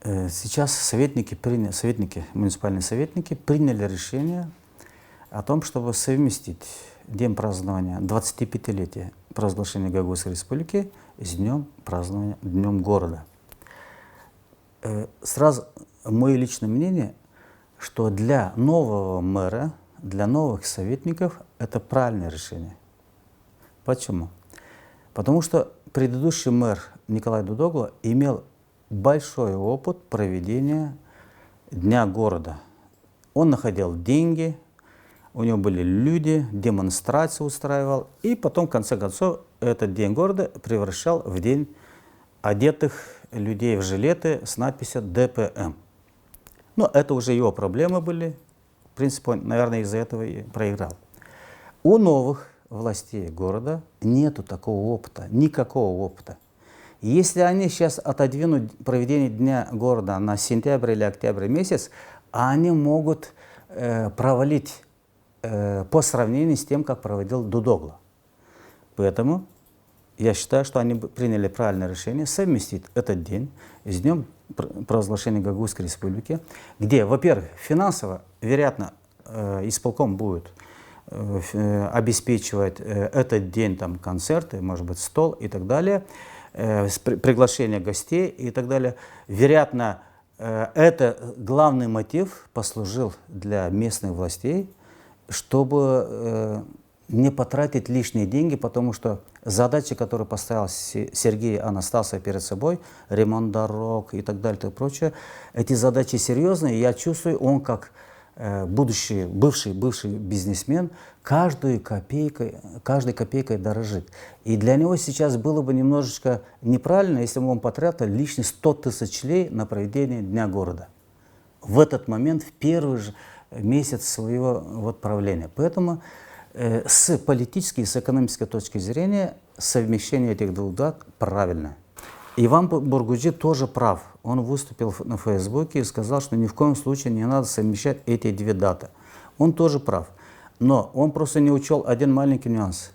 Сейчас муниципальные советники приняли решение о том, чтобы совместить день празднования 25-летия провозглашения Гагауской республики с днем празднования Днем города. Сразу мое личное мнение, что для нового мэра, для новых советников это правильное решение. Почему? Потому что предыдущий мэр Николай Дудогло имел большой опыт проведения Дня города. Он находил деньги, у него были люди, демонстрации устраивал, и потом, в конце концов, этот День города превращал в день одетых людей в жилеты с надписью ДПМ. Но это уже его проблемы были. В принципе, он, наверное, из-за этого и проиграл. У новых властей города нету такого опыта, никакого опыта. Если они сейчас отодвинут проведение Дня города на сентябрь или октябрь месяц, они могут провалить по сравнению с тем, как проводил Дудогло. Поэтому я считаю, что они приняли правильное решение совместить этот день с днем провозглашения Гагауской республики, где, во-первых, финансово, вероятно, исполком будет обеспечивать этот день там, концерты, может быть, стол и так далее, приглашение гостей и так далее. Вероятно, это главный мотив послужил для местных властей, чтобы не потратить лишние деньги, потому что задачи, которые поставил Сергей Анастасов перед собой, ремонт дорог и так далее и прочее, эти задачи серьезные. Я чувствую, он как бывший бизнесмен каждой копейкой дорожит. И для него сейчас было бы немножечко неправильно, если бы он потратил лишние 100 тысяч лей на проведение Дня города. В этот момент, в первый же месяц своего правления. Поэтому с политической и с экономической точки зрения совмещение этих двух дат правильно. Иван Бургуджи тоже прав. Он выступил на Фейсбуке и сказал, что ни в коем случае не надо совмещать эти две даты. Он тоже прав. Но он просто не учел один маленький нюанс.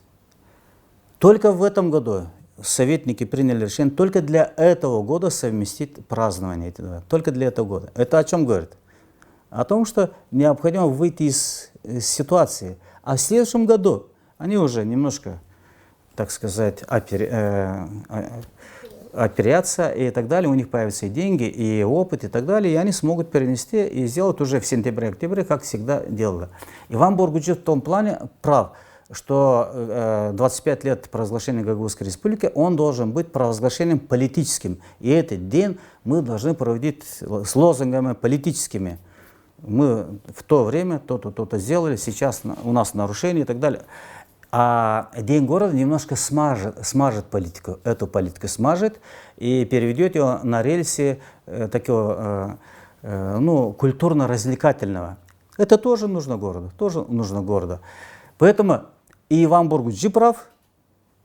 Только в этом году советники приняли решение только для этого года совместить празднование этих дат. Только для этого года. Это о чем говорит? О том, что необходимо выйти из ситуации. А в следующем году они уже немножко, так сказать, оперятся и так далее, у них появятся и деньги, и опыт, и так далее, и они смогут перенести и сделать уже в сентябре-октябре, как всегда делали. Иван Бургуджи в том плане прав, что 25 лет провозглашения Гагауской республики, он должен быть провозглашением политическим. И этот день мы должны проводить с лозунгами политическими. Мы в то время то-то сделали, сейчас у нас нарушения и так далее. А День города немножко смажет политику, эту политику смажет и переведет ее на рельсы такого культурно-развлекательного. Это тоже нужно городу, Поэтому и Иван Бургуджи прав,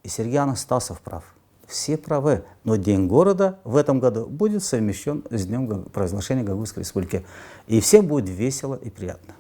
и Сергей Анастасов прав. Все правы, но День города в этом году будет совмещен с днем провозглашения Гагауской республики. И всем будет весело и приятно.